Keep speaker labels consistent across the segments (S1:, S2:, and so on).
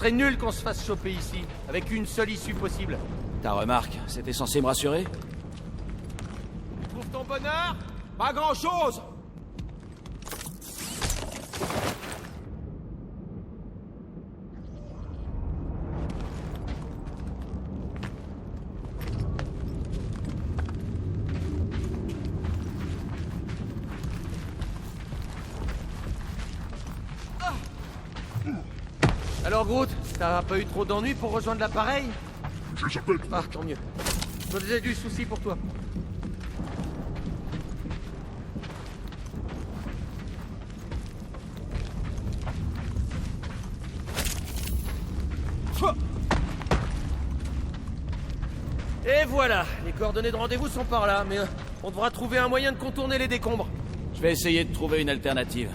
S1: serait nul qu'on se fasse choper ici, avec une seule issue possible.
S2: Ta remarque, c'était censé me rassurer?
S1: Tu trouves ton bonheur? Pas grand-chose. Alors Groot, t'as pas eu trop d'ennuis pour rejoindre l'appareil?
S3: Je s'appelle.
S1: Ah, tant mieux. J'ai du souci pour toi. Et voilà, les coordonnées de rendez-vous sont par là, mais on devra trouver un moyen de contourner les décombres.
S2: Je vais essayer de trouver une alternative.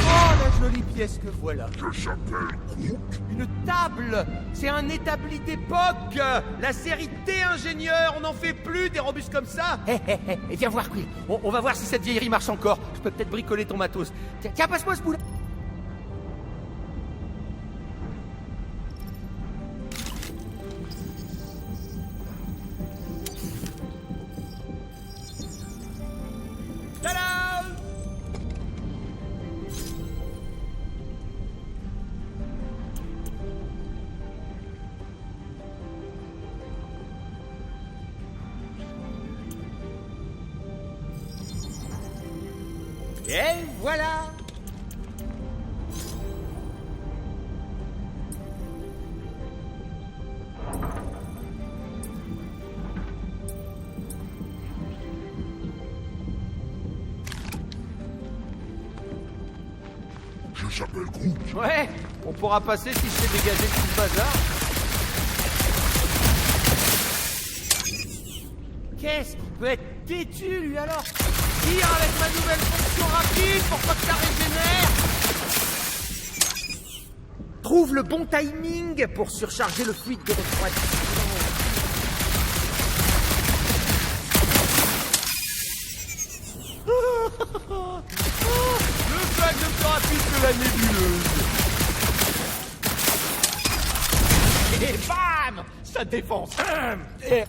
S1: Oh, la jolie pièce que voilà.
S3: Je s'appelle Groot.
S1: Une table. C'est un établi d'époque. La série T ingénieur, on n'en fait plus des robustes comme ça. Hé, viens voir, Quill. On va voir si cette vieillerie marche encore. Je peux peut-être bricoler ton matos. Tiens, passe-moi ce bout-là. Tada! Et voilà!
S3: Je s'appelle Groot.
S1: Ouais, on pourra passer si je sais dégager tout le bazar. Qu'est-ce qui peut être têtu, lui, alors? Tire avec ma nouvelle fonction rapide pour pas que ça régénère. Trouve le bon timing pour surcharger le fluide de refroidissement. Le flag ne plus rapide que la nébuleuse. Et bam! Ça défonce. Et...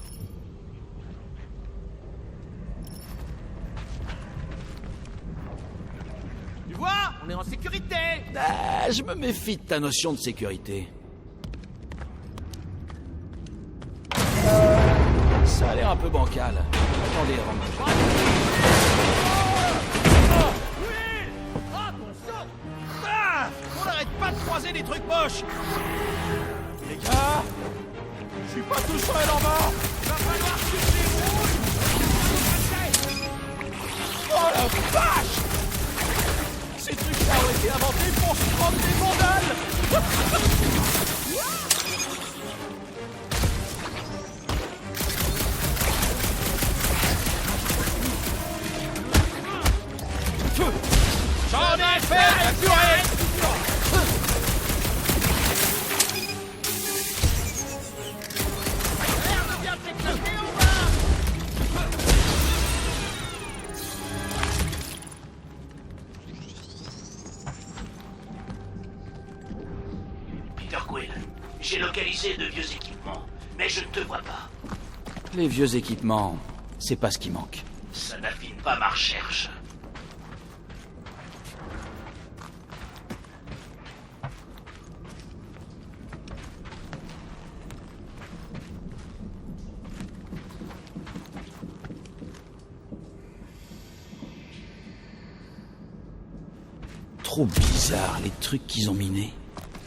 S1: Tu vois, on est en sécurité.
S2: Ah, je me méfie de ta notion de sécurité. Ça a l'air un peu bancal. Attendez avant de bouger.
S1: On n'arrête pas de croiser des trucs moches. Les gars, je suis pas tout seul en bas. Va falloir sucer rouge. Oh la vache! Ces trucs-là ont été inventés pour se prendre des vandales. J'en ai fait la purée.
S4: Peter Quill, j'ai localisé de vieux équipements, mais je ne te vois pas.
S2: Les vieux équipements, c'est pas ce qui manque.
S4: Ça n'affine pas ma recherche.
S2: Trop bizarre les trucs qu'ils ont minés.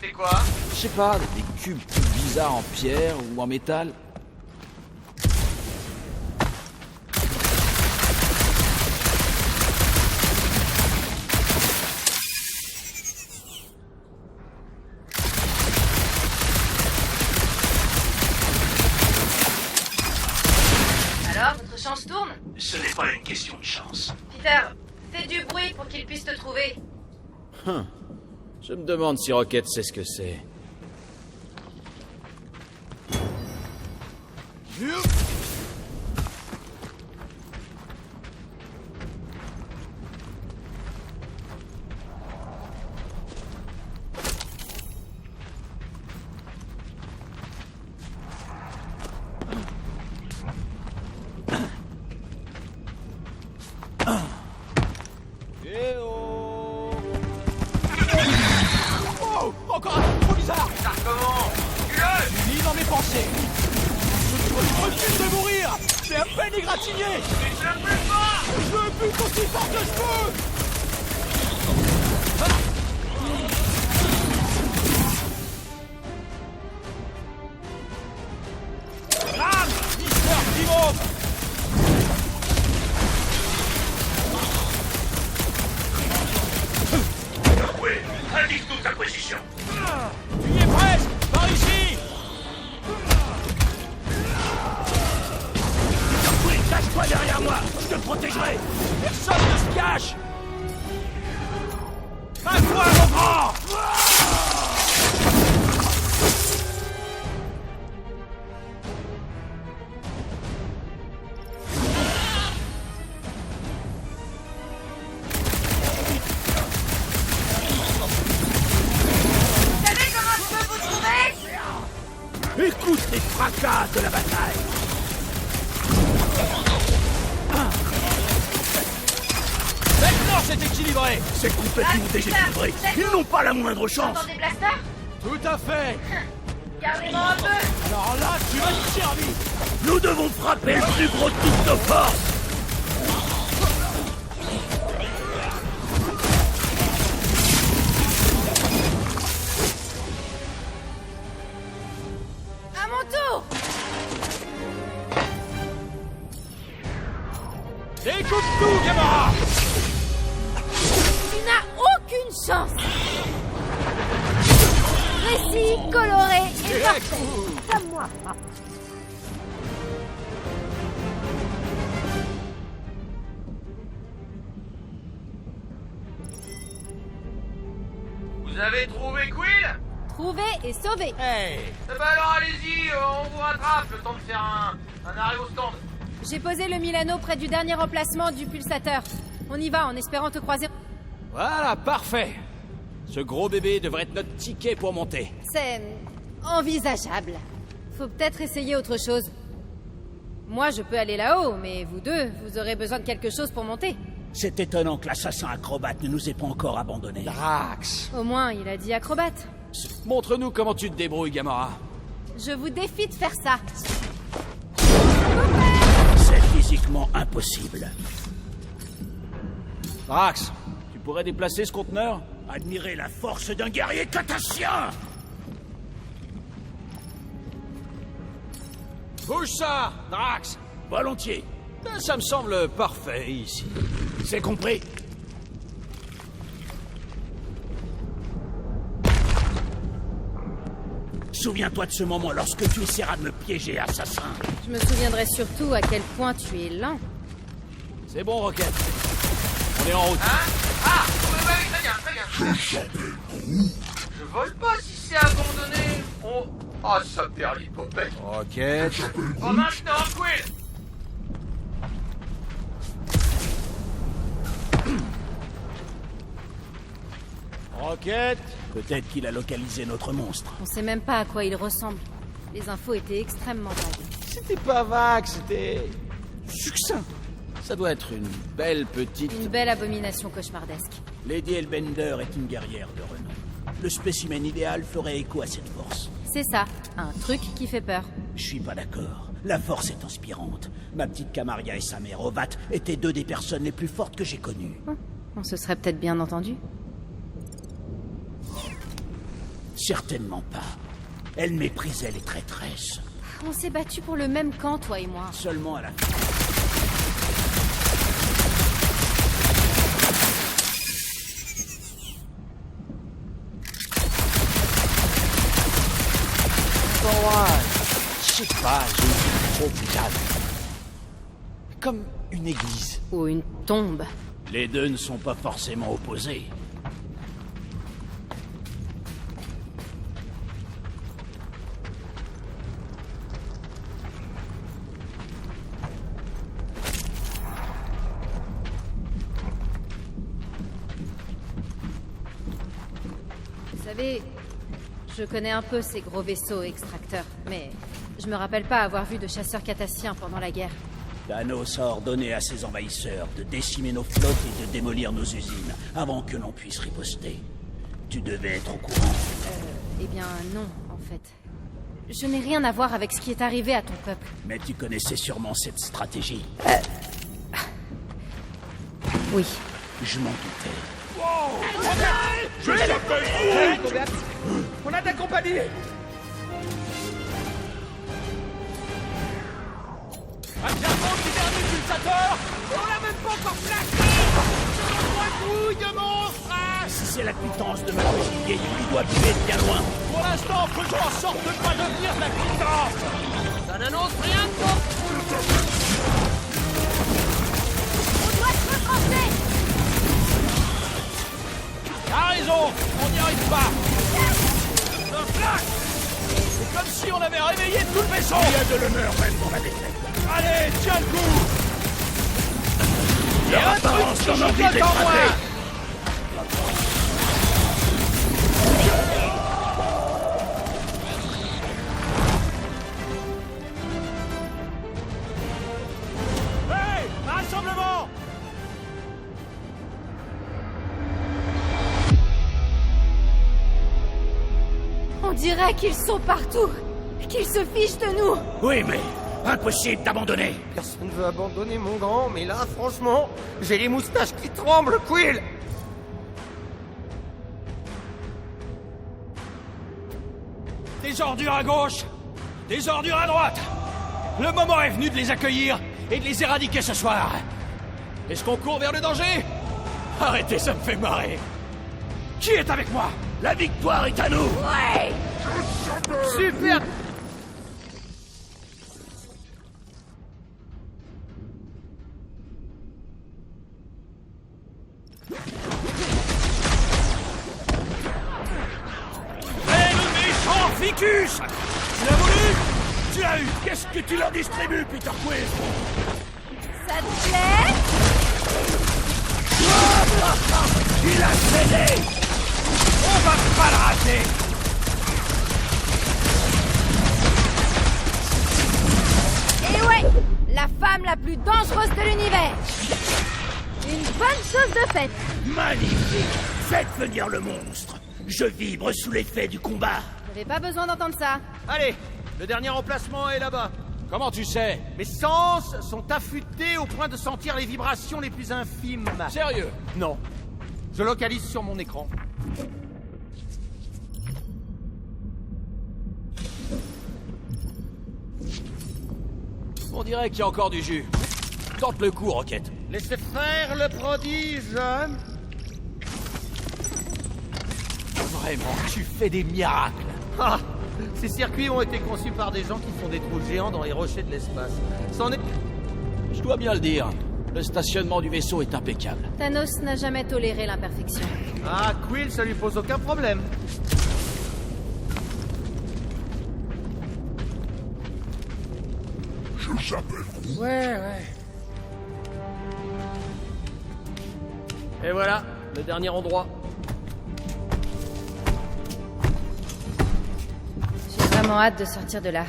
S1: C'est quoi?
S2: Je sais pas, des cubes tout bizarres en pierre ou en métal.
S5: Alors, votre chance tourne?
S4: Ce n'est pas une question de chance.
S5: Peter, fais du bruit pour qu'il puisse te trouver.
S2: Je me demande si Rocket sait ce que c'est. C'est à peine égratigné.
S4: Mais ça plaît pas!
S2: Je veux plus aussi fort que je peux. Ram, Mister Pimo.
S4: Oui, indique-nous ta position.
S2: Tu y es presque. Par ici.
S4: Oui, cache-toi derrière moi, je te protégerai.
S2: Personne ne se cache. À toi, mon grand.
S5: Vous savez comment je peux vous trouver?
S4: Écoute les fracas de la bataille.
S2: Maintenant, c'est équilibré.
S4: C'est complètement déséquilibré. Ils n'ont pas la moindre chance.
S5: J'entends des blasters?
S2: Tout à fait.
S5: Gardez-moi un peu!
S2: Alors là, tu vas te servir.
S4: Nous devons frapper le plus gros de toutes nos forces.
S5: À mon tour!
S2: Écoute tout, Gamora.
S5: Tu n'as aucune chance! Précis, coloré et parfait! Comme moi!
S1: Vous avez trouvé Quill?
S5: Trouvé et sauvé!
S2: Hey.
S1: Eh ben alors allez-y, on vous rattrape, le temps de faire un arrêt au stand.
S5: J'ai posé le Milano près du dernier emplacement du pulsateur. On y va en espérant te croiser.
S2: Voilà, parfait. Ce gros bébé devrait être notre ticket pour monter.
S5: C'est envisageable. Faut peut-être essayer autre chose. Moi, je peux aller là-haut, mais vous deux, vous aurez besoin de quelque chose pour monter.
S4: C'est étonnant que l'assassin acrobate ne nous ait pas encore abandonnés.
S2: Drax.
S5: Au moins, il a dit acrobate.
S2: Montre-nous comment tu te débrouilles, Gamora.
S5: Je vous défie de faire ça.
S4: C'est physiquement impossible.
S2: Drax, tu pourrais déplacer ce conteneur?
S4: Admirez la force d'un guerrier catassien.
S2: Bouge ça, Drax.
S4: Volontiers.
S2: Ça me semble parfait ici.
S4: C'est compris. Souviens-toi de ce moment lorsque tu essaieras de me piéger, assassin.
S5: Je me souviendrai surtout à quel point tu es lent.
S2: C'est bon, Rocket. On est en route.
S1: Ah oui, très bien, très bien. Je vole pas si c'est abandonné. Oh, ça perd l'hypopète.
S2: Rocket.
S1: Oh, maintenant, Quill.
S2: Rocket.
S4: Peut-être qu'il a localisé notre monstre.
S5: On sait même pas à quoi il ressemble. Les infos étaient extrêmement vagues.
S2: C'était pas vague, c'était succinct. Ça doit être une belle petite...
S5: Une belle abomination cauchemardesque.
S4: Lady Hellbender est une guerrière de renom. Le spécimen idéal ferait écho à cette force.
S5: C'est ça, un truc qui fait peur.
S4: Je suis pas d'accord. La force est inspirante. Ma petite Camaria et sa mère, Ovat, étaient deux des personnes les plus fortes que j'ai connues.
S5: On se serait peut-être bien entendu.
S4: Certainement pas. Elle méprisait les traîtresses.
S5: On s'est battu pour le même camp, toi et moi.
S4: Seulement à la fin.
S2: Je sais pas, j'ai une vie trop calme. Comme une église.
S5: Ou une tombe.
S4: Les deux ne sont pas forcément opposés.
S5: Vous savez, je connais un peu ces gros vaisseaux extracteurs, mais je me rappelle pas avoir vu de chasseurs catassiens pendant la guerre.
S4: Thanos a ordonné à ses envahisseurs de décimer nos flottes et de démolir nos usines avant que l'on puisse riposter. Tu devais être au courant.
S5: Eh bien, non, en fait. Je n'ai rien à voir avec ce qui est arrivé à ton peuple.
S4: Mais tu connaissais sûrement cette stratégie.
S5: Oui.
S4: Je m'en doutais.
S3: Je s'appelle Groot.
S1: On a ta compagnie.
S2: Attirement du dernier pulsateur.
S1: On l'a même pas encore placé. Selon-moi, couille, monstre.
S4: Si c'est la pitance de ma petite vieille, il doit plus être bien loin.
S2: Pour l'instant, faisons en sorte de ne pas devenir la pitance.
S1: Ça n'annonce rien de bon.
S5: On doit se retrancher.
S2: T'as raison, on n'y arrive pas. Un flash. C'est comme si on avait réveillé tout le vaisseau.
S4: Il y a de l'honneur même dans la défaite.
S2: Allez, tiens le coup. Il y a un truc
S4: apparence
S2: qui
S4: donne envie
S2: gigote en
S4: d'écraser.
S2: moi. Hey, rassemblement.
S5: On dirait qu'ils sont partout. Qu'ils se fichent de nous.
S4: Oui, mais impossible d'abandonner.
S1: Personne ne veut abandonner mon grand, mais là, franchement, j'ai les moustaches qui tremblent, Quill.
S2: Des ordures à gauche, des ordures à droite. Le moment est venu de les accueillir et de les éradiquer ce soir. Est-ce qu'on court vers le danger? Arrêtez, ça me fait marrer. Qui est avec moi?
S4: La victoire est à nous.
S1: Super.
S2: Eh, le méchant ficus! Tu l'as voulu? Tu l'as eu!
S4: Qu'est-ce que tu leur distribues, Peter Quill?
S5: Ça te plaît?
S4: Il a cédé.
S2: On va pas le rater!
S5: Et ouais, la femme la plus dangereuse de l'univers. Une bonne chose de faite.
S4: Magnifique. Faites venir le monstre. Je vibre sous l'effet du combat.
S5: J'avais pas besoin d'entendre ça.
S1: Allez, le dernier emplacement est là-bas.
S2: Comment tu sais?
S1: Mes sens sont affûtés au point de sentir les vibrations les plus infimes.
S2: Sérieux?
S1: Non. Je localise sur mon écran.
S2: On dirait qu'il y a encore du jus. Tente le coup, Rocket.
S1: Laissez faire le prodige, hein.
S2: Vraiment, tu fais des miracles.
S1: Ah, ces circuits ont été conçus par des gens qui font des trous géants dans les rochers de l'espace. C'en est...
S2: Je dois bien le dire. Le stationnement du vaisseau est impeccable.
S5: Thanos n'a jamais toléré l'imperfection.
S1: Ah, Quill, ça lui pose aucun problème.
S3: Je s'appelle Groot.
S1: Ouais. Et voilà, le dernier endroit.
S5: J'ai vraiment hâte de sortir de là.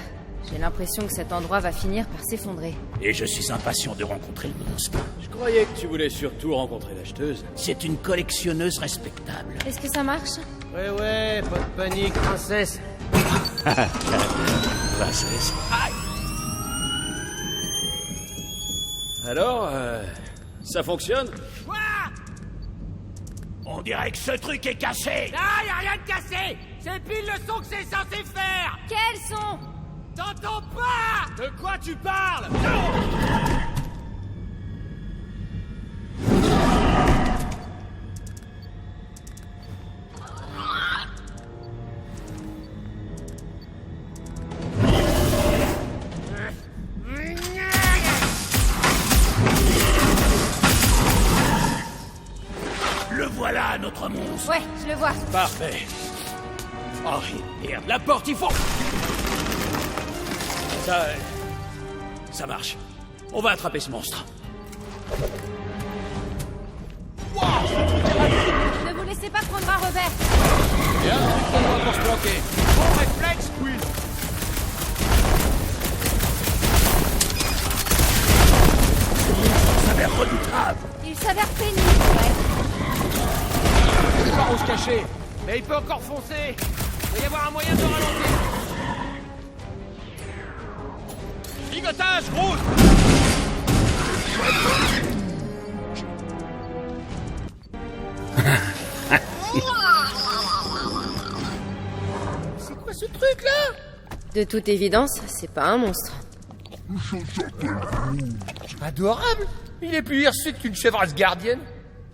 S5: J'ai l'impression que cet endroit va finir par s'effondrer.
S4: Et je suis impatient de rencontrer le monstre.
S2: Je croyais que tu voulais surtout rencontrer l'acheteuse.
S4: C'est une collectionneuse respectable.
S5: Est-ce que ça marche?
S1: Ouais, pas de panique, princesse.
S2: Princesse. Alors, ça fonctionne?
S1: Quoi?
S4: On dirait que ce truc est cassé.
S1: Ah, y a rien de cassé. C'est pile le son que c'est censé faire.
S5: Quels sont?
S1: T'entends pas?
S2: De quoi tu parles?
S4: Le voilà, notre monstre.
S5: Ouais, je le vois.
S2: Parfait. Oh, merde, la porte, il faut... Ça marche. On va attraper ce monstre.
S5: Ne vous laissez pas prendre un revers.
S2: Il y a un truc qu'on doit pour se planquer.
S1: Bon réflexe, Quill.
S4: Ça a l'air redoutable.
S5: Il s'avère pénible, ouais.
S2: Il va où se cacher.
S1: Mais il peut encore foncer. Il va y avoir un moyen de ralentir.
S2: gigotage, Groot!
S1: C'est quoi ce truc là?
S5: De toute évidence, c'est pas un monstre.
S1: Adorable. Il est plus hirsute qu'une chèvre asgardienne.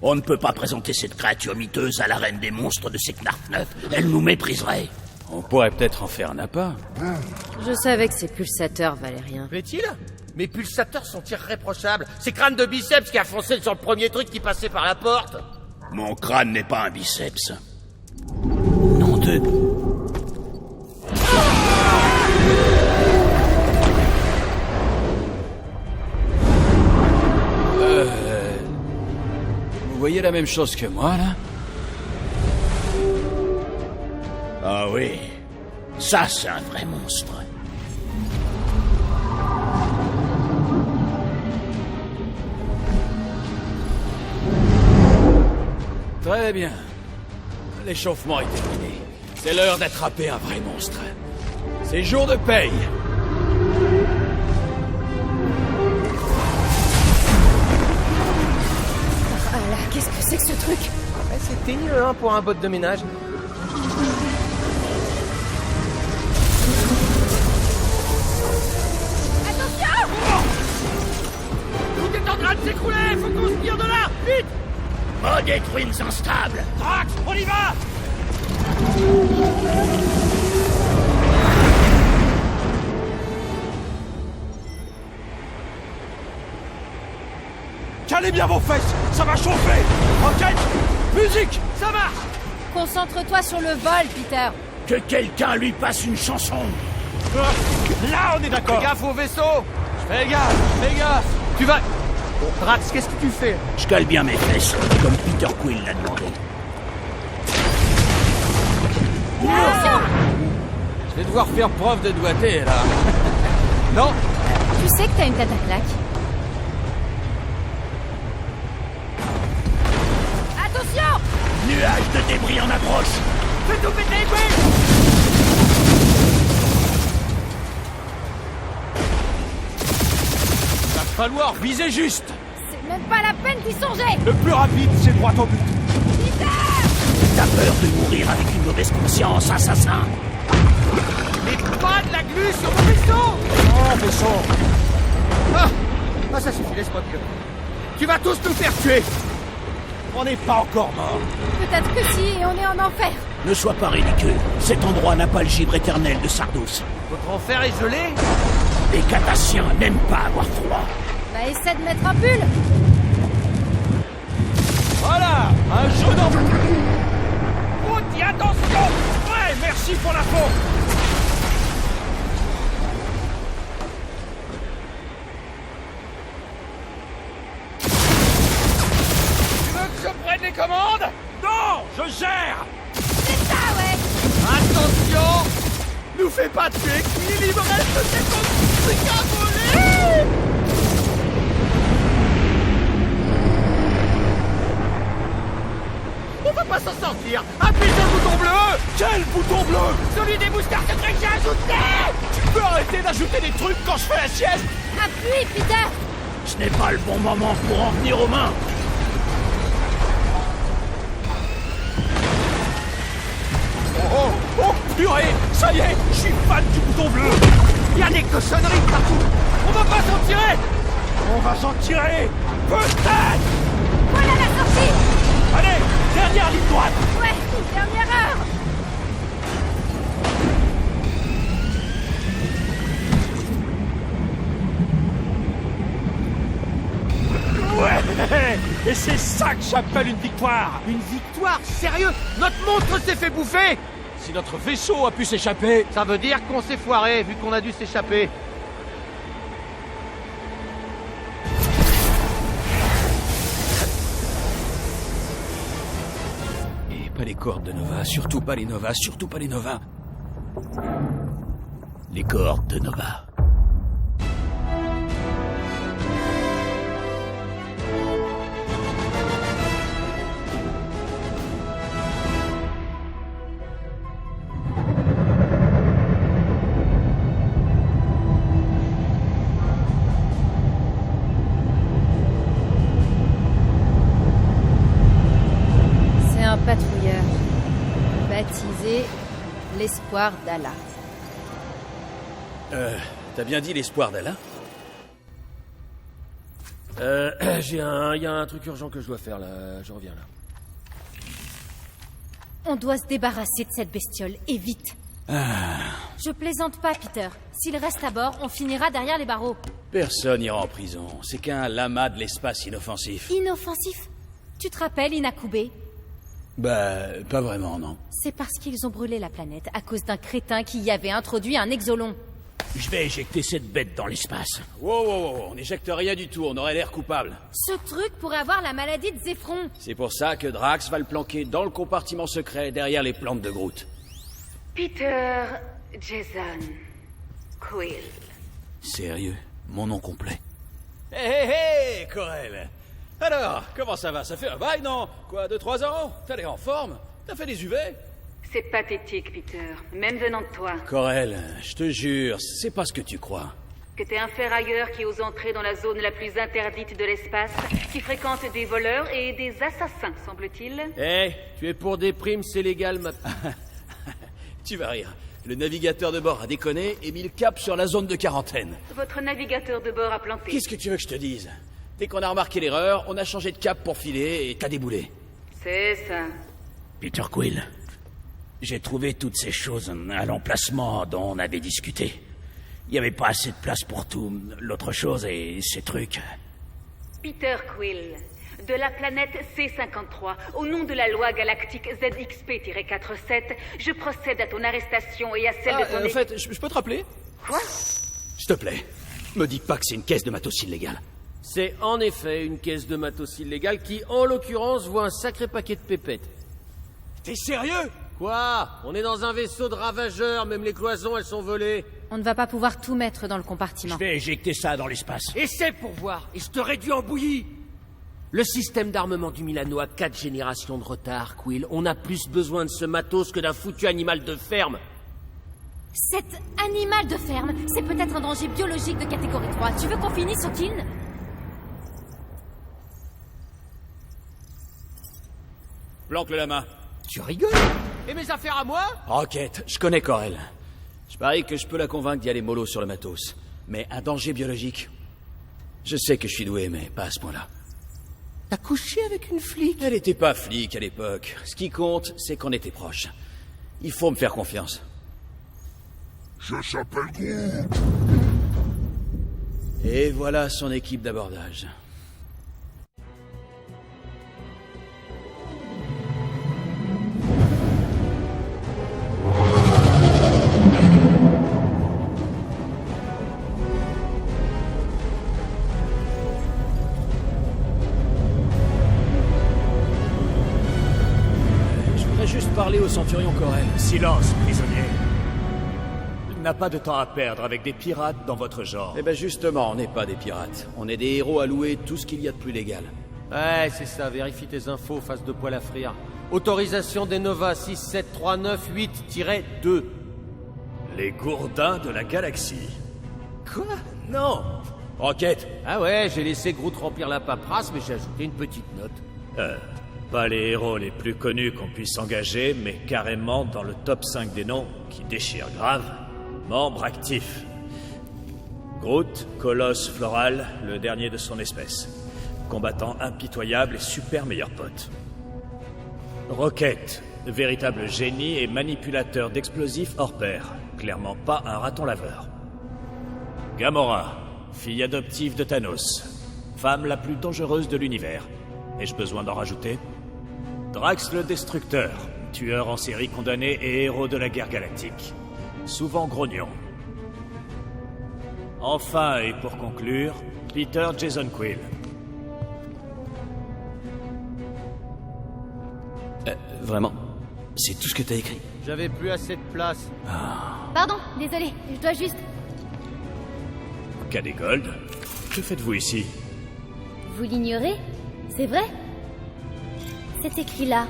S4: On ne peut pas présenter cette créature miteuse à la reine des monstres de Seknarf 9. Elle nous mépriserait.
S2: On pourrait peut-être en faire un appât.
S5: Je savais que ces pulsateurs valaient rien.
S1: Plaît-il? Mes pulsateurs sont irréprochables. C'est crâne de biceps qui a foncé sur le premier truc qui passait par la porte.
S4: Mon crâne n'est pas un biceps. Nom de...
S2: Vous voyez la même chose que moi, là?
S4: Ah oui, ça c'est un vrai monstre.
S2: Très bien. L'échauffement est terminé. C'est l'heure d'attraper un vrai monstre. C'est jour de paye.
S5: Ah là, qu'est-ce que c'est que ce truc?
S1: C'est teigneux, hein, pour un bot de ménage. Tout est en train de s'écrouler. Faut qu'on se tire de là. Vite.
S4: Mode Twins instable.
S2: Drax, on y va! Calez bien vos fesses, ça va chauffer! Rocket! Musique! Ça marche!
S5: Concentre-toi sur le vol, Peter.
S4: Que quelqu'un lui passe une chanson.
S2: Là, on est d'accord!
S1: Fais gaffe au vaisseau.
S2: Fais gaffe, fais gaffe!
S1: Tu vas... Drax, qu'est-ce que tu fais?
S4: Je cale bien mes fesses, comme Peter Quill l'a demandé.
S2: Je vais devoir faire preuve de doigté, là. Non!
S5: Tu sais que t'as une tête à claque. Attention!
S4: Nuage de débris en approche.
S1: Fais tout péter, Will.
S2: Va falloir viser juste!
S5: C'est même pas la peine d'y songer!
S2: Le plus rapide, c'est droit au but.
S4: T'as peur de mourir avec une mauvaise conscience, assassin?
S1: Mais pas de la glu sur mon vaisseau.
S2: Oh, vaisseau!
S1: Ah, ça suffit, laisse-moi pieux. Tu vas tous nous faire tuer.
S2: On n'est pas encore mort.
S5: Peut-être que si, et on est en enfer.
S4: Ne sois pas ridicule. Cet endroit n'a pas le givre éternel de Sardos.
S1: Votre enfer est gelé.
S4: Les Catassiens n'aiment pas avoir froid.
S5: Bah essaie de mettre un pull.
S2: Voilà! Un jeu d'enfant! Oh, dis attention! Ouais, merci pour l'info!
S1: Tu veux que je prenne les commandes?
S2: Non! Je gère!
S5: C'est ça, ouais.
S1: Attention. Nous fais pas tuer. Il me reste 50 trucs à voler. On va pas s'en sortir. Appuie sur le bouton bleu.
S2: Quel bouton bleu!
S1: Celui des boosters secrets que j'ai ajouté.
S2: Tu peux arrêter d'ajouter des trucs quand je fais la sieste?
S5: Appuie, Peter.
S4: Ce n'est pas le bon moment pour en venir aux mains.
S2: Oh, oh, purée! Ça y est, je suis fan du bouton bleu!
S1: Il y a des cochonneries partout. On va pas s'en tirer.
S2: On va s'en tirer! Peut-être!
S5: Voilà la sortie.
S2: Allez, dernière ligne droite!
S5: Ouais, dernière heure.
S2: Ouais! Et c'est ça que j'appelle une victoire!
S1: Une victoire? Sérieux? Notre monstre s'est fait bouffer.
S2: Si notre vaisseau a pu s'échapper,
S1: Ça veut dire qu'on s'est foiré, vu qu'on a dû s'échapper.
S2: et pas les cordes de Nova, surtout pas les Nova, surtout pas les Nova.
S4: Les cohortes de Nova.
S5: l'espoir d'Allah.
S2: T'as bien dit l'espoir d'Allah?
S1: Il y a un truc urgent que je dois faire, là. Je reviens, là.
S5: On doit se débarrasser de cette bestiole, et vite. Je plaisante pas, Peter. S'il reste à bord, on finira derrière les barreaux.
S2: Personne n'ira en prison. C'est qu'un lama de l'espace inoffensif.
S5: Inoffensif? Tu te rappelles, Inakube?
S2: Bah, pas vraiment, non.
S5: C'est parce qu'ils ont brûlé la planète à cause d'un crétin qui y avait introduit un exolon.
S4: Je vais éjecter cette bête dans l'espace.
S2: Wow, on n'éjecte rien du tout, on aurait l'air coupable.
S5: Ce truc pourrait avoir la maladie de Zéphron.
S2: C'est pour ça que Drax va le planquer dans le compartiment secret derrière les plantes de Groot.
S6: Peter Jason Quill.
S2: Sérieux? Mon nom complet? Hé, Corel! Alors, comment ça va? Ça fait un bail, non? Quoi, 2-3 ans? T'as l'air en forme? T'as fait des UV?
S6: C'est pathétique, Peter, même venant de toi.
S2: Corel, je te jure, c'est pas ce que tu crois.
S6: Que t'es un ferrailleur qui ose entrer dans la zone la plus interdite de l'espace, qui fréquente des voleurs et des assassins, semble-t-il.
S1: Hé, tu es pour des primes, c'est légal, ma...
S2: Tu vas rire. Le navigateur de bord a déconné et mis le cap sur la zone de quarantaine.
S6: Votre navigateur de bord a planté.
S2: Qu'est-ce que tu veux que je te dise? Dès qu'on a remarqué l'erreur, on a changé de cap pour filer et t'as déboulé.
S6: C'est ça.
S4: Peter Quill, j'ai trouvé toutes ces choses à l'emplacement dont on avait discuté. Il n'y avait pas assez de place pour tout. L'autre chose et ces trucs.
S6: Peter Quill, de la planète C-53, au nom de la loi galactique ZXP-47, je procède à ton arrestation et à celle de ton...
S2: En fait, je peux te rappeler?
S6: Quoi?
S2: S'il te plaît, me dis pas que c'est une caisse de matos illégale.
S1: C'est en effet une caisse de matos illégale qui, en l'occurrence, voit un sacré paquet de pépettes.
S2: T'es sérieux?
S1: Quoi? On est dans un vaisseau de ravageurs, même les cloisons, elles sont volées.
S5: On ne va pas pouvoir tout mettre dans le compartiment.
S4: Je vais éjecter ça dans l'espace.
S1: Essaie pour voir, et je te réduis en bouillie. Le système d'armement du Milano a 4 générations de retard, Quill. On a plus besoin de ce matos que d'un foutu animal de ferme.
S5: Cet animal de ferme, c'est peut-être un danger biologique de catégorie 3. Tu veux qu'on finisse au kill?
S2: Planque le lama.
S1: Tu rigoles? Et mes affaires à moi?
S2: Rocket, je connais Corel. Je parie que je peux la convaincre d'y aller mollo sur le matos. Mais un danger biologique? Je sais que je suis doué, mais pas à ce point-là.
S1: T'as couché avec une flic?
S2: Elle était pas flic à l'époque. Ce qui compte, c'est qu'on était proches. Il faut me faire confiance.
S3: Je s'appelle Groot.
S2: Et voilà son équipe d'abordage. Parler au centurion Corel.
S7: Silence, prisonnier. Il n'a pas de temps à perdre avec des pirates dans votre genre.
S2: Eh ben justement, on n'est pas des pirates. On est des héros à louer tout ce qu'il y a de plus légal.
S1: Ouais, c'est ça, vérifie tes infos, face de poil à frire. Autorisation des Nova 67398-2.
S7: Les gourdins de la galaxie.
S2: Quoi? Non. Rocket.
S1: Ah ouais, j'ai laissé Groot remplir la paperasse, mais j'ai ajouté une petite note.
S7: Pas les héros les plus connus qu'on puisse engager, mais carrément dans le top 5 des noms qui déchirent grave. Membre actif. Groot, colosse floral, le dernier de son espèce. Combattant impitoyable et super meilleur pote. Rocket, véritable génie et manipulateur d'explosifs hors pair. Clairement pas un raton laveur. Gamora, fille adoptive de Thanos. Femme la plus dangereuse de l'univers. Ai-je besoin d'en rajouter? Drax le Destructeur, tueur en série condamné et héros de la guerre galactique. Souvent grognon. Enfin, et pour conclure, Peter Jason Quill.
S2: Vraiment? C'est tout ce que t'as écrit?
S1: J'avais plus assez de place.
S5: Pardon, désolé, je dois juste...
S7: Cadet Gold, que faites-vous ici?
S8: Vous l'ignorez? C'est vrai? C'est écrit là.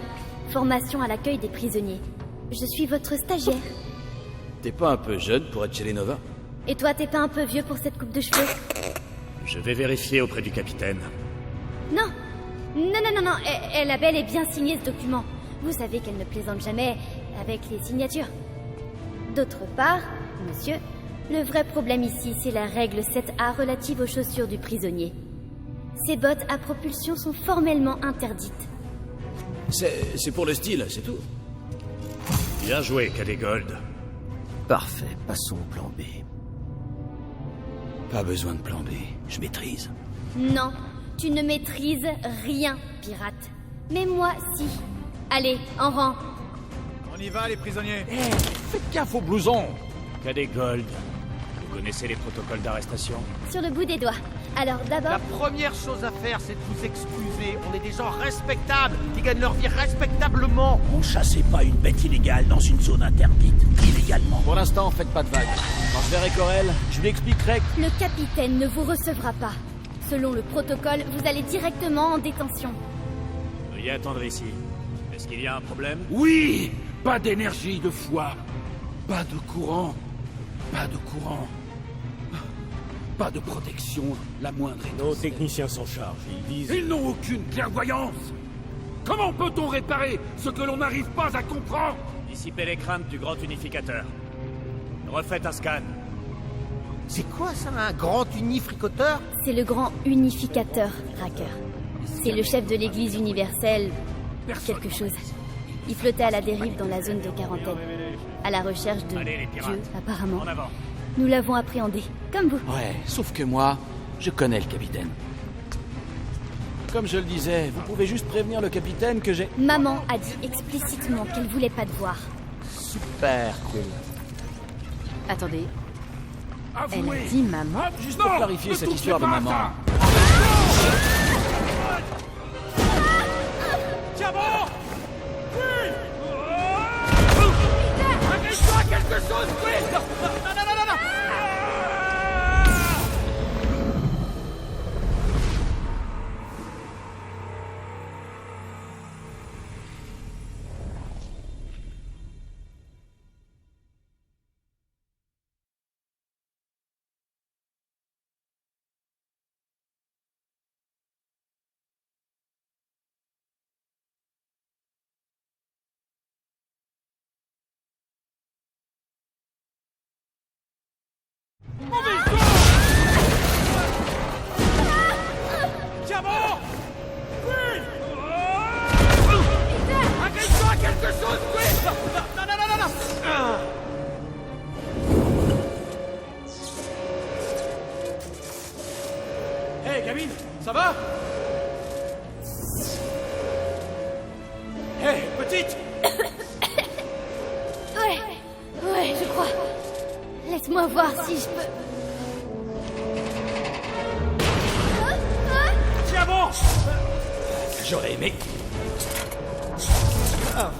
S8: Formation à l'accueil des prisonniers. Je suis votre stagiaire.
S2: T'es pas un peu jeune pour être chez les Nova?
S8: Et toi, t'es pas un peu vieux pour cette coupe de cheveux?
S7: Je vais vérifier auprès du capitaine.
S8: Non. Non. Elle a bel et bien signé ce document. Vous savez qu'elle ne plaisante jamais avec les signatures. D'autre part, monsieur, le vrai problème ici, c'est la règle 7A relative aux chaussures du prisonnier. Ces bottes à propulsion sont formellement interdites.
S2: C'est pour le style, c'est tout.
S7: Bien joué, Cadet Gold.
S4: Parfait, passons au plan B.
S2: Pas besoin de plan B, je maîtrise.
S8: Non, tu ne maîtrises rien, pirate. Mais moi, si. Allez, en rang.
S2: On y va, les prisonniers.
S9: Faites gaffe au blouson.
S7: Cadet Gold, vous connaissez les protocoles d'arrestation?
S8: Sur le bout des doigts. Alors d'abord...
S1: La première chose à faire, c'est de vous excuser. On est des gens respectables, qui gagnent leur vie respectablement.
S4: On chassait pas une bête illégale dans une zone interdite, illégalement.
S9: Pour l'instant, faites pas de vagues. Quand je verrai Corel, je lui expliquerai que...
S8: Le capitaine ne vous recevra pas. Selon le protocole, vous allez directement en détention.
S7: Veuillez attendre ici. Est-ce qu'il y a un problème?
S3: Oui! Pas d'énergie de foi. Pas de courant. Pas de courant. Pas de protection, la moindre
S10: Nos
S3: étincelle.
S10: techniciens s'en chargent. Ils disent...
S3: Ils n'ont aucune clairvoyance. Comment peut-on réparer ce que l'on n'arrive pas à comprendre?
S7: Dissipez les craintes du grand unificateur. Refaites un scan.
S1: C'est quoi ça, un grand unifricoteur?
S8: C'est le grand unificateur, Racker. C'est le chef de l'église universelle... quelque chose. Il flottait à la dérive dans la zone de quarantaine. À la recherche de
S7: Allez, les pirates.
S8: Dieu, apparemment.
S7: En avant.
S8: Nous l'avons appréhendé, comme vous.
S9: Ouais, sauf que moi, je connais le capitaine. Comme je le disais, vous pouvez juste prévenir le capitaine que j'ai...
S8: Maman a dit explicitement qu'elle voulait pas te voir.
S9: Super cool.
S5: Attendez, elle
S3: Avouez.
S5: a dit maman.
S9: Juste pour clarifier cette histoire de maman.
S2: Tiens bon!
S1: Agresse-toi quelque chose, Quill!
S2: Non, non, non, non, non! Tiens bon!
S1: Agresse-toi quelque chose, Quill!
S2: Non, non, non, non, non! Hé, gamine, ça va? Hé, petite!
S8: Ouais, je crois. Laisse-moi voir si je peux...
S2: Tiens bon!
S4: J'aurais aimé.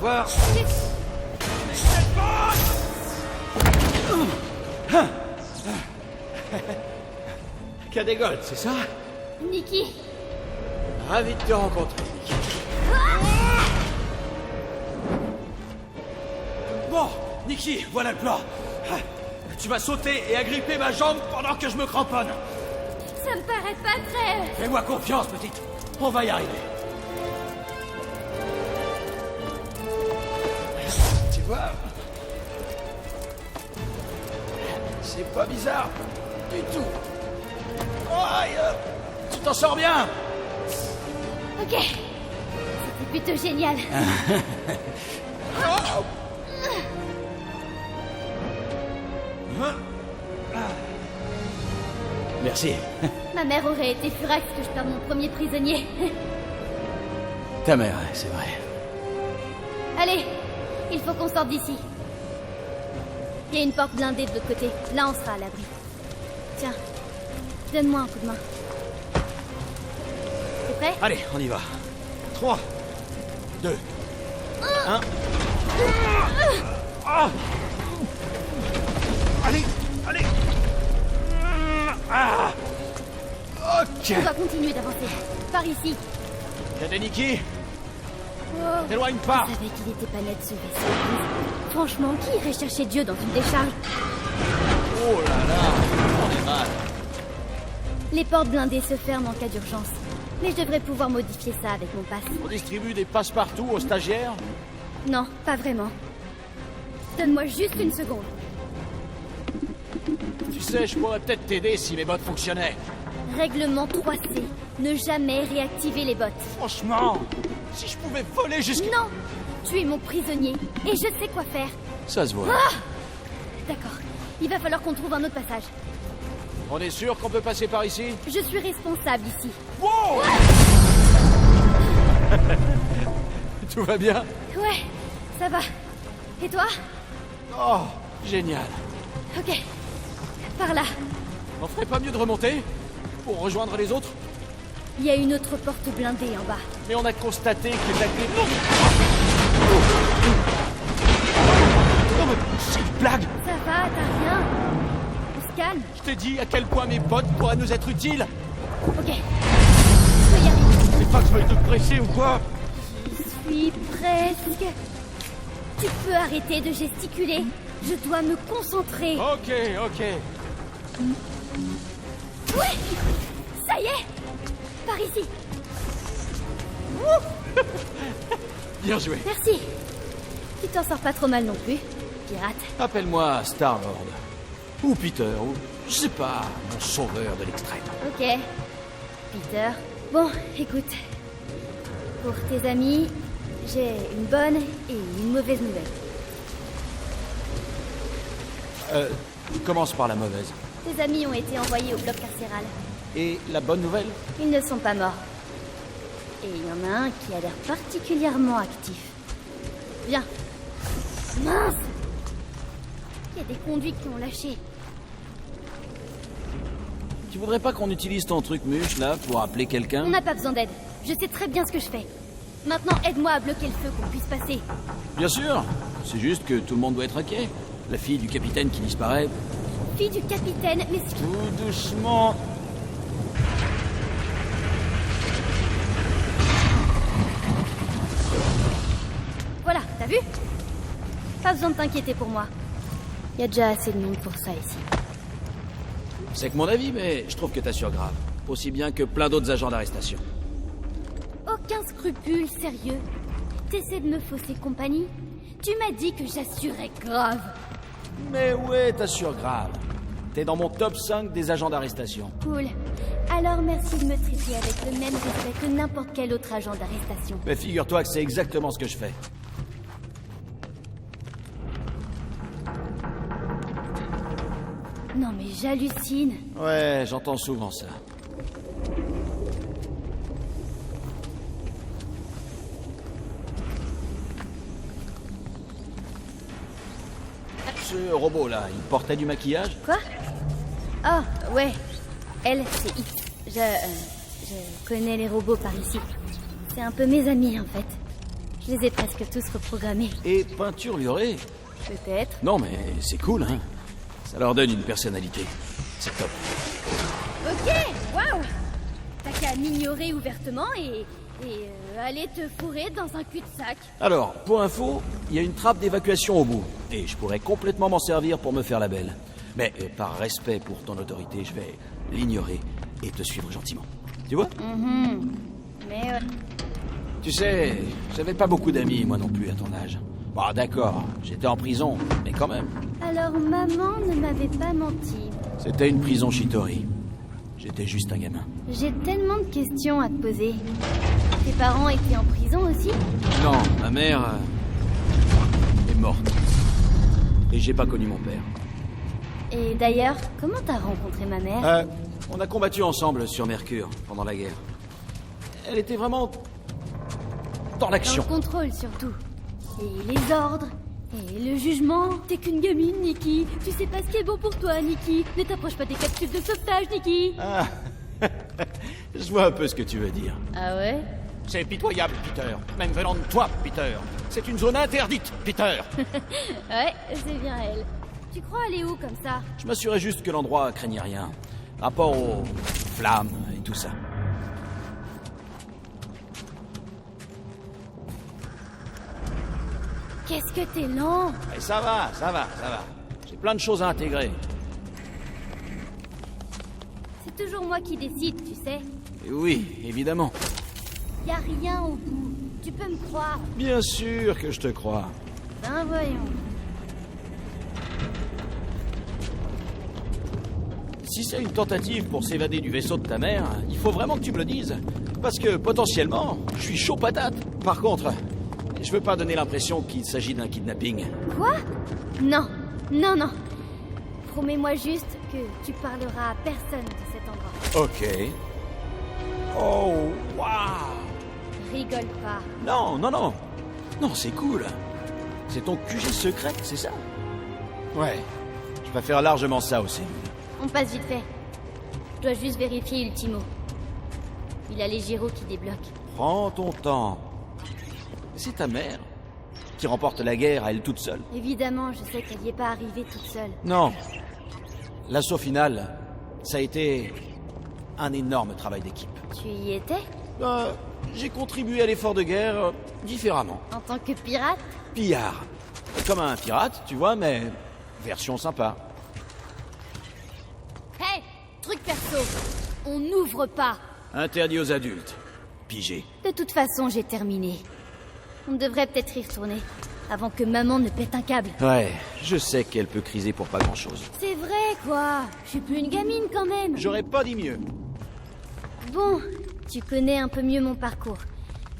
S2: Voir. Cadet Gold, c'est ça?
S8: Nikki,
S2: Ravi de te rencontrer, Nikki. Bon, Nikki, voilà le plan. Tu vas sauter et agripper ma jambe pendant que je me cramponne.
S8: ça me paraît pas très...
S2: Fais-moi confiance, petite. On va y arriver. Tu vois, c'est pas bizarre du tout. Oh, aïe, tu t'en sors bien.
S8: Ok. C'était plutôt génial.
S9: Merci.
S8: Ma mère aurait été furax que je perde mon premier prisonnier.
S9: Ta mère, c'est vrai.
S8: Allez, il faut qu'on sorte d'ici. Il y a une porte blindée de l'autre côté. Là, on sera à l'abri. Tiens, donne-moi un coup de main. T'es prêt?
S9: Allez, on y va.
S2: 3, 2, 1. Allez, allez. Ah. Ok.
S8: On doit continuer d'avancer. Par ici.
S2: Cadet Nikki,
S8: Oh,
S2: t'éloigne pas.
S8: je savais qu'il était pas net ce vaisseau. Franchement, qui irait chercher Dieu dans une décharge?
S2: Oh là là, on est mal.
S8: Les portes blindées se ferment en cas d'urgence. Mais je devrais pouvoir modifier ça avec mon pass.
S9: On distribue des passe-partout aux stagiaires.
S8: Non, pas vraiment. Donne-moi juste une seconde.
S9: Tu sais, je pourrais peut-être t'aider si mes bottes fonctionnaient.
S8: Règlement 3C. Ne jamais réactiver les bottes.
S9: Franchement, si je pouvais voler jusqu'à...
S8: Non! Tu es mon prisonnier, et je sais quoi faire.
S9: Ça se voit.
S8: Ah! D'accord. Il va falloir qu'on trouve un autre passage.
S9: On est sûr qu'on peut passer par ici?
S8: Je suis responsable ici.
S9: Wow! Tout va bien?
S8: Ouais, ça va. Et toi?
S9: Oh, génial.
S8: Ok. Par là.
S9: On ferait pas mieux de remonter? Pour rejoindre les autres?
S8: Il y a une autre porte blindée en bas.
S9: Mais on a constaté que la clé... Non, mais c'est une blague!
S8: Ça va, t'as rien. On se calme.
S9: Je t'ai dit à quel point mes bottes pourraient nous être utiles!
S8: Ok. Je peux y arriver.
S9: C'est pas que je veuille te presser ou quoi?
S8: Je suis presque. Tu peux arrêter de gesticuler. Je dois me concentrer.
S9: Ok, ok.
S8: Ouais! Ça y est! Par ici.
S9: Bien joué.
S8: Merci. Tu t'en sors pas trop mal non plus, pirate.
S9: Appelle-moi Star-Lord. Ou Peter, ou... Je sais pas, mon sauveur de l'extrême.
S8: Ok. Peter. Bon, écoute. Pour tes amis, j'ai une bonne et une mauvaise nouvelle.
S9: Commence par la mauvaise.
S8: Tes amis ont été envoyés au bloc carcéral.
S9: Et la bonne nouvelle?
S8: Ils ne sont pas morts. Et il y en a un qui a l'air particulièrement actif. Viens. Mince! Il y a des conduits qui ont lâché.
S9: Tu voudrais pas qu'on utilise ton truc mûche, là, pour appeler quelqu'un?
S8: On n'a pas besoin d'aide. Je sais très bien ce que je fais. Maintenant, aide-moi à bloquer le feu qu'on puisse passer.
S9: Bien sûr. C'est juste que tout le monde doit être inquiet. La fille du capitaine qui disparaît.
S8: Fille du capitaine, mais...
S9: Tout doucement.
S8: Voilà, t'as vu? Pas besoin de t'inquiéter pour moi. Il y a déjà assez de monde pour ça ici.
S9: C'est que mon avis, mais je trouve que t'assures grave. Aussi bien que plein d'autres agents d'arrestation.
S8: Aucun scrupule, sérieux. T'essaies de me fausser compagnie? Tu m'as dit que j'assurais grave.
S9: Mais ouais, t'assures grave. T'es dans mon top 5 des agents d'arrestation.
S8: Cool. Alors merci de me traiter avec le même respect que n'importe quel autre agent d'arrestation.
S9: Mais figure-toi que c'est exactement ce que je fais.
S8: Non mais j'hallucine.
S9: Ouais, j'entends souvent ça. Ce robot-là, il portait du maquillage?
S8: Quoi? Ah, ouais. Elle, c'est X. Je connais les robots par ici. C'est un peu mes amis, en fait. Je les ai presque tous reprogrammés.
S9: Et peinturluré?
S8: Peut-être.
S9: Non, mais c'est cool, hein. Ça leur donne une personnalité. C'est top.
S8: Ok, waouh! T'as qu'à m'ignorer ouvertement et aller te fourrer dans un cul-de-sac.
S9: Alors, pour info, il y a une trappe d'évacuation au bout. Et je pourrais complètement m'en servir pour me faire la belle. Mais par respect pour ton autorité, je vais l'ignorer et te suivre gentiment. Tu vois?
S8: Mais
S9: Tu sais, j'avais pas beaucoup d'amis, moi non plus, à ton âge. Bon, d'accord, j'étais en prison, mais quand même.
S8: alors maman ne m'avait pas menti.
S9: C'était une prison Shitori. J'étais juste un gamin.
S8: J'ai tellement de questions à te poser. Tes parents étaient en prison aussi?
S9: Non, ma mère est morte. Et j'ai pas connu mon père.
S8: Et d'ailleurs, comment t'as rencontré ma mère?
S9: On a combattu ensemble sur Mercure pendant la guerre. Elle était vraiment dans
S8: Dans
S9: l'action.
S8: le contrôle surtout. Et les ordres. Et le jugement. T'es qu'une gamine, Nikki. Tu sais pas ce qui est bon pour toi, Nikki. Ne t'approche pas des capsules de sauvetage, Nikki.
S9: Ah, je vois un peu ce que tu veux dire.
S8: Ah ouais?
S2: C'est pitoyable, Peter. Même venant de toi, Peter. C'est une zone interdite, Peter.
S8: Ouais, c'est bien elle. Tu crois aller où comme ça?
S9: Je m'assurais juste que l'endroit craignait rien. Rapport aux flammes et tout ça.
S8: Qu'est-ce que t'es lent?
S9: Et ça va. J'ai plein de choses à intégrer.
S8: C'est toujours moi qui décide, tu sais.
S9: Et oui, évidemment.
S8: Y a rien au bout. Tu peux me croire.
S9: Bien sûr que je te crois.
S8: Ben voyons.
S9: Si c'est une tentative pour s'évader du vaisseau de ta mère, il faut vraiment que tu me le dises. Parce que, potentiellement, je suis chaud patate. Par contre, je veux pas donner l'impression qu'il s'agit d'un kidnapping.
S8: Quoi? Non, non, non. Promets-moi juste que tu parleras à personne de cet endroit.
S9: Ok. Oh, waouh!
S8: Rigole pas.
S9: Non, non, non. Non, c'est cool. C'est ton QG secret, c'est ça? Ouais. Je préfère largement ça aussi.
S8: On passe vite fait. Je dois juste vérifier Ultimo. Il a les gyros qui débloquent.
S9: Prends ton temps. C'est ta mère qui remporte la guerre à elle toute seule.
S8: Évidemment, je sais qu'elle n'y est pas arrivée toute seule.
S9: Non. L'assaut final, ça a été un énorme travail d'équipe.
S8: Tu y étais?
S9: J'ai contribué à l'effort de guerre différemment.
S8: En tant que pirate?
S9: Pillard. Comme un pirate, tu vois, mais version sympa.
S8: Hey! Truc perso! On n'ouvre pas!
S9: Interdit aux adultes. Pigé.
S8: De toute façon, j'ai terminé. On devrait peut-être y retourner, avant que maman ne pète un câble.
S9: Ouais, je sais qu'elle peut criser pour pas grand-chose.
S8: C'est vrai, quoi! Je suis plus une gamine, quand même!
S9: J'aurais pas dit mieux.
S8: Bon, tu connais un peu mieux mon parcours.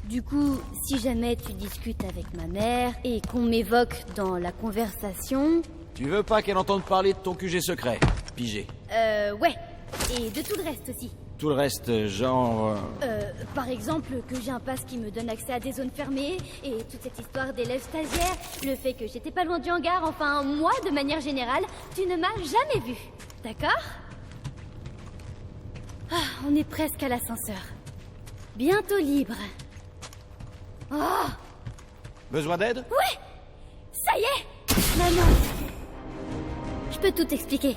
S8: Du coup, si jamais tu discutes avec ma mère et qu'on m'évoque dans la conversation...
S9: Tu veux pas qu'elle entende parler de ton QG secret, pigé?
S8: Ouais. Et de tout le reste aussi.
S9: Tout le reste, genre...
S8: Par exemple, que j'ai un pass qui me donne accès à des zones fermées, et toute cette histoire d'élèves stagiaires, le fait que j'étais pas loin du hangar, enfin, moi, de manière générale, tu ne m'as jamais vu. D'accord? Ah, on est presque à l'ascenseur. Bientôt libre. Oh!
S9: Besoin d'aide?
S8: Ouais! Ça y est! Maman! Je peux tout expliquer.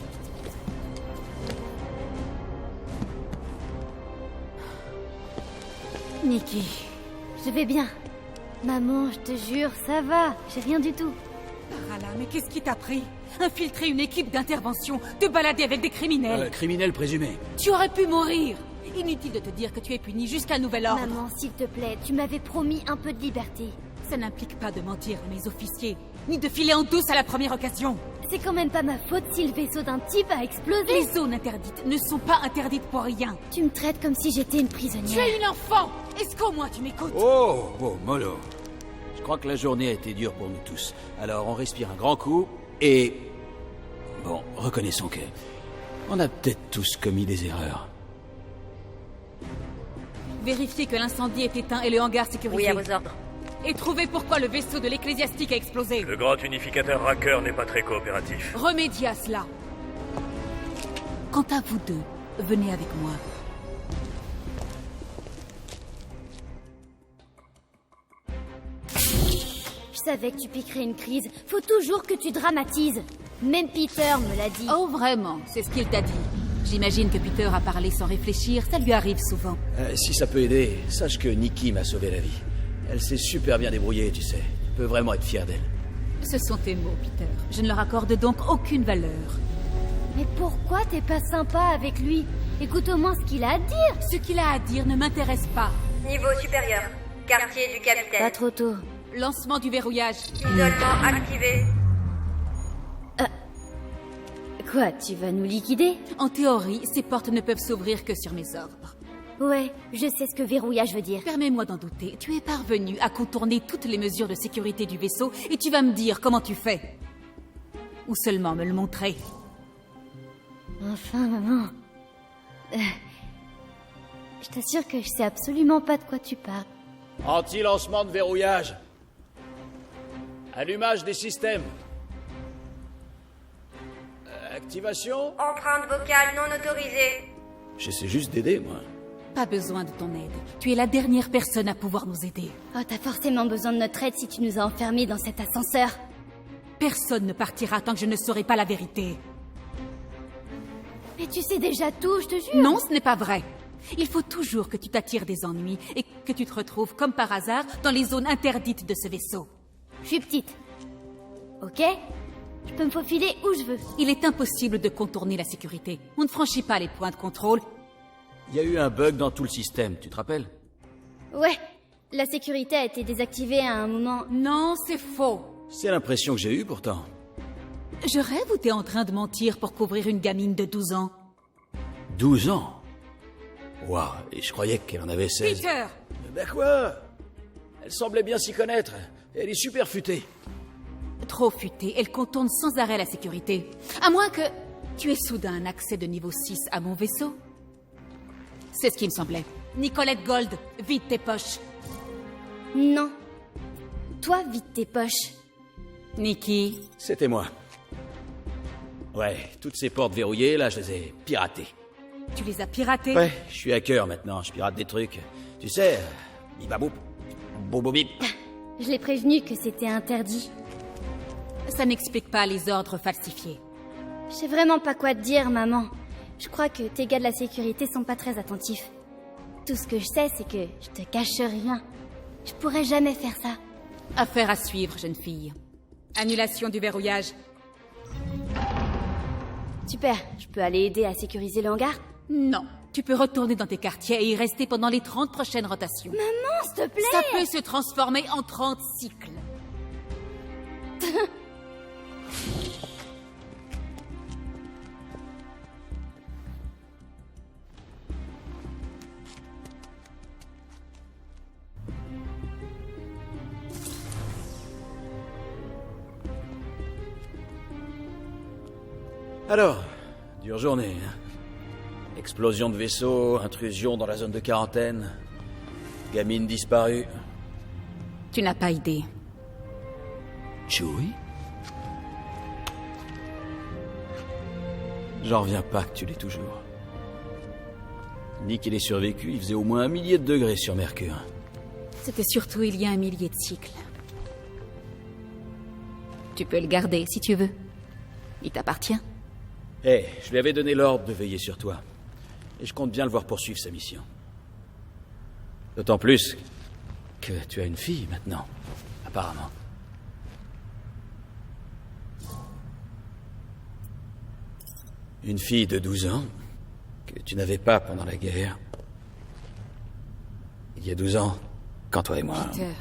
S8: Nikki, je vais bien. Maman, je te jure, ça va. J'ai rien du tout.
S10: Rala, mais qu'est-ce qui t'a pris? Infiltrer une équipe d'intervention, te balader avec des criminels.
S9: Criminel présumé.
S10: Tu aurais pu mourir. Inutile de te dire que tu es puni jusqu'à nouvel ordre.
S8: Maman, s'il te plaît, tu m'avais promis un peu de liberté.
S10: Ça n'implique pas de mentir à mes officiers, ni de filer en douce à la première occasion.
S8: C'est quand même pas ma faute si le vaisseau d'un type a explosé.
S10: Les zones interdites ne sont pas interdites pour rien.
S8: Tu me traites comme si j'étais une prisonnière.
S10: Tu es une enfant. Est-ce qu'au moins tu m'écoutes?
S9: Oh, Molo. Je crois que la journée a été dure pour nous tous. Alors on respire un grand coup et... Bon, reconnaissons que... on a peut-être tous commis des erreurs.
S10: Vérifiez que l'incendie est éteint et le hangar sécurisé.
S6: Oui, à vos ordres.
S10: Et trouvez pourquoi le vaisseau de l'ecclésiastique a explosé.
S7: Le grand unificateur Racker n'est pas très coopératif.
S10: Remédiez à cela. Quant à vous deux, venez avec moi.
S8: Je savais que tu piquerais une crise. Faut toujours que tu dramatises. Même Peter me l'a dit.
S10: Oh, vraiment? C'est ce qu'il t'a dit. J'imagine que Peter a parlé sans réfléchir, ça lui arrive souvent.
S9: Si ça peut aider, sache que Nikki m'a sauvé la vie. Elle s'est super bien débrouillée, tu sais. Tu peux vraiment être fier d'elle.
S10: Ce sont tes mots, Peter. Je ne leur accorde donc aucune valeur.
S8: Mais pourquoi t'es pas sympa avec lui? Écoute au moins ce qu'il a à dire.
S10: Ce qu'il a à dire ne m'intéresse pas.
S11: Niveau supérieur. Quartier du capitaine.
S8: Pas trop tôt.
S10: Lancement du verrouillage.
S11: Isolement activé.
S8: Quoi, tu vas nous liquider?
S10: En théorie, ces portes ne peuvent s'ouvrir que sur mes ordres.
S8: Ouais, je sais ce que verrouillage veut dire.
S10: Permets-moi d'en douter. Tu es parvenu à contourner toutes les mesures de sécurité du vaisseau et tu vas me dire comment tu fais. Ou seulement me le montrer.
S8: Enfin, maman. Je t'assure que je sais absolument pas de quoi tu parles.
S9: Anti-lancement de verrouillage. Allumage des systèmes. Activation.
S11: Empreinte vocale non autorisée.
S9: J'essaie juste d'aider, moi.
S10: Pas besoin de ton aide. Tu es la dernière personne à pouvoir nous aider.
S8: Oh, t'as forcément besoin de notre aide si tu nous as enfermés dans cet ascenseur.
S10: Personne ne partira tant que je ne saurai pas la vérité.
S8: Mais tu sais déjà tout, je te jure.
S10: Non, ce n'est pas vrai. Il faut toujours que tu t'attires des ennuis et que tu te retrouves comme par hasard dans les zones interdites de ce vaisseau.
S8: Je suis petite. Ok? Je peux me faufiler où je veux.
S10: Il est impossible de contourner la sécurité. On ne franchit pas les points de contrôle.
S9: Il y a eu un bug dans tout le système, tu te rappelles?
S8: Ouais. La sécurité a été désactivée à un moment.
S10: Non, c'est faux.
S9: C'est l'impression que j'ai eue pourtant.
S10: Je rêve ou t'es en train de mentir pour couvrir une gamine de 12 ans?
S9: 12 ans. Waouh, et je croyais qu'elle en avait 16.
S10: Peter!
S9: Ben quoi? Elle semblait bien s'y connaître. Elle est super futée.
S10: Trop futée, elle contourne sans arrêt la sécurité. À moins que tu aies soudain un accès de niveau 6 à mon vaisseau. C'est ce qui me semblait. Nicolette Gold, vide tes poches.
S8: Non. Toi, vide tes poches.
S10: Nikki,
S9: C'était moi. Ouais, toutes ces portes verrouillées, là, je les ai piratées.
S10: tu les as piratées?
S9: Ouais, je suis hacker maintenant, je pirate des trucs. Tu sais, bibaboup, boubobip.
S8: Je l'ai prévenu que c'était interdit.
S10: Ça n'explique pas les ordres falsifiés.
S8: Je sais vraiment pas quoi te dire, maman. Je crois que tes gars de la sécurité sont pas très attentifs. Tout ce que je sais, c'est que je te cache rien. Je pourrais jamais faire ça.
S10: Affaire à suivre, jeune fille. Annulation du verrouillage.
S8: Super, je peux aller aider à sécuriser le hangar?
S10: Non. Tu peux retourner dans tes quartiers et y rester pendant les 30 prochaines rotations.
S8: Maman, s'il te plaît!
S10: Ça peut se transformer en 30 cycles.
S9: Alors, dure journée. Hein. Explosion de vaisseau, intrusion dans la zone de quarantaine, gamine disparue.
S10: Tu n'as pas idée.
S9: Chewie? J'en reviens pas que tu l'aies toujours. Ni qu'il ait survécu, il faisait au moins 1 millier de degrés sur Mercure.
S10: C'était surtout il y a 1 millier de cycles. Tu peux le garder si tu veux. Il t'appartient.
S9: Eh, je lui avais donné l'ordre de veiller sur toi. Et je compte bien le voir poursuivre sa mission. D'autant plus que tu as une fille maintenant, apparemment. Une fille de 12 ans que tu n'avais pas pendant la guerre. Il y a 12 ans, quand toi et moi...
S10: Peter.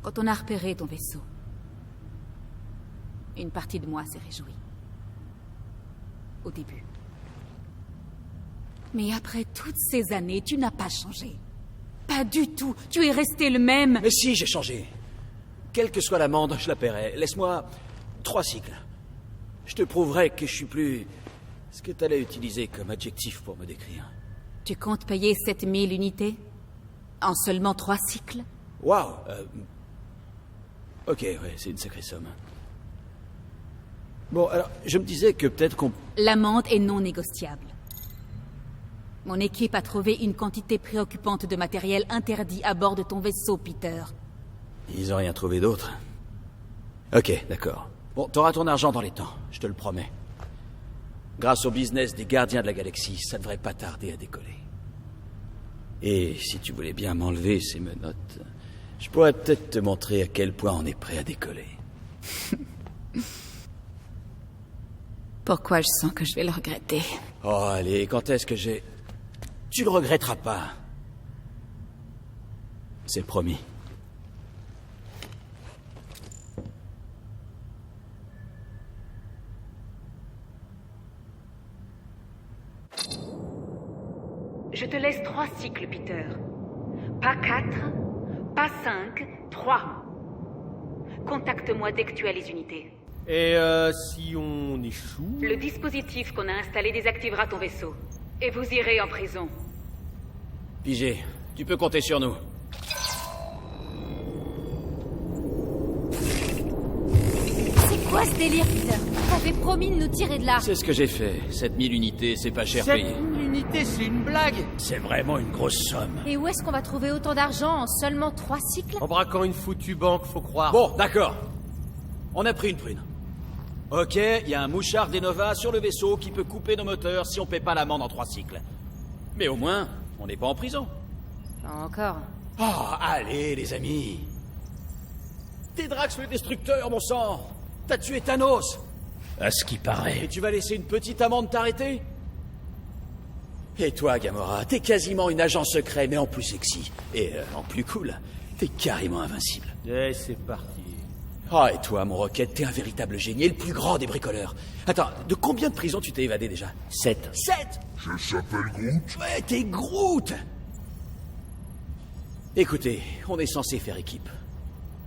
S10: Quand on a repéré ton vaisseau, une partie de moi s'est réjouie. Au début. Mais après toutes ces années, tu n'as pas changé. Pas du tout. Tu es resté le même.
S9: Mais si, j'ai changé. Quelle que soit l'amende, je la paierai. Laisse-moi 3 cycles. Je te prouverai que je suis plus... ce que t'allais utiliser comme adjectif pour me décrire.
S10: Tu comptes payer 7000 unités? En seulement 3 cycles?
S9: Waouh. Ok, ouais, c'est une sacrée somme. Bon, alors, je me disais que peut-être qu'on...
S10: L'amende est non négociable. Mon équipe a trouvé une quantité préoccupante de matériel interdit à bord de ton vaisseau, Peter.
S9: Ils ont rien trouvé d'autre. Ok, d'accord. Bon, t'auras ton argent dans les temps, je te le promets. Grâce au business des gardiens de la galaxie, ça devrait pas tarder à décoller. Et si tu voulais bien m'enlever ces menottes, je pourrais peut-être te montrer à quel point on est prêt à décoller.
S10: Pourquoi je sens que je vais le regretter?
S9: Oh, allez, quand est-ce que j'ai... Tu le regretteras pas. C'est promis.
S6: Je te laisse 3 cycles, Peter. Pas 4, pas 5, 3. Contacte-moi dès que tu as les unités.
S1: Et si on échoue?
S6: Le dispositif qu'on a installé désactivera ton vaisseau. Et vous irez en prison.
S9: Pigé, tu peux compter sur nous.
S5: C'est quoi ce délire, Peter? T'avais promis de nous tirer de là.
S9: C'est ce que j'ai fait. 7000 unités, c'est pas cher payé.
S1: 7000 unités, c'est une blague.
S4: C'est vraiment une grosse somme.
S5: Et où est-ce qu'on va trouver autant d'argent en seulement 3 cycles?
S1: En braquant une foutue banque, faut croire.
S9: Bon, d'accord. On a pris une prune. Ok, il y a un mouchard d'Enova sur le vaisseau qui peut couper nos moteurs si on paie pas l'amende en 3 cycles. Mais au moins, on n'est pas en prison.
S5: Pas encore.
S9: Oh, allez, les amis. T'es Drax le Destructeur, mon sang. T'as tué Thanos.
S4: À ce qui paraît.
S9: Et tu vas laisser une petite amende t'arrêter? Et toi, Gamora, t'es quasiment une agent secret, mais en plus sexy. Et en plus cool. T'es carrément invincible.
S1: Et c'est parti.
S9: Oh, et toi, mon Rocket, t'es un véritable génie, et le plus grand des bricoleurs. Attends, de combien de prisons tu t'es évadé déjà?
S4: 7.
S9: 7?
S12: Je s'appelle Groot.
S9: Ouais, t'es Groot. Écoutez, on est censé faire équipe.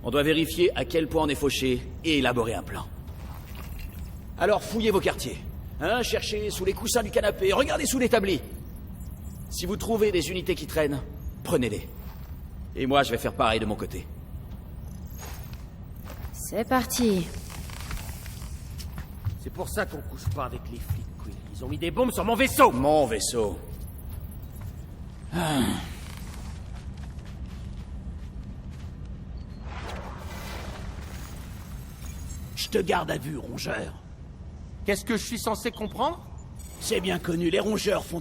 S9: On doit vérifier à quel point on est fauché et élaborer un plan. Alors fouillez vos quartiers. Hein, cherchez sous les coussins du canapé, regardez sous l'établi. Si vous trouvez des unités qui traînent, prenez-les. Et moi, je vais faire pareil de mon côté.
S5: C'est parti.
S1: C'est pour ça qu'on couche pas avec les flics, Quill. Ils ont mis des bombes sur mon vaisseau.
S9: Mon vaisseau.
S4: Je te garde à vue, rongeur.
S1: Qu'est-ce que je suis censé comprendre?
S4: C'est bien connu, les rongeurs font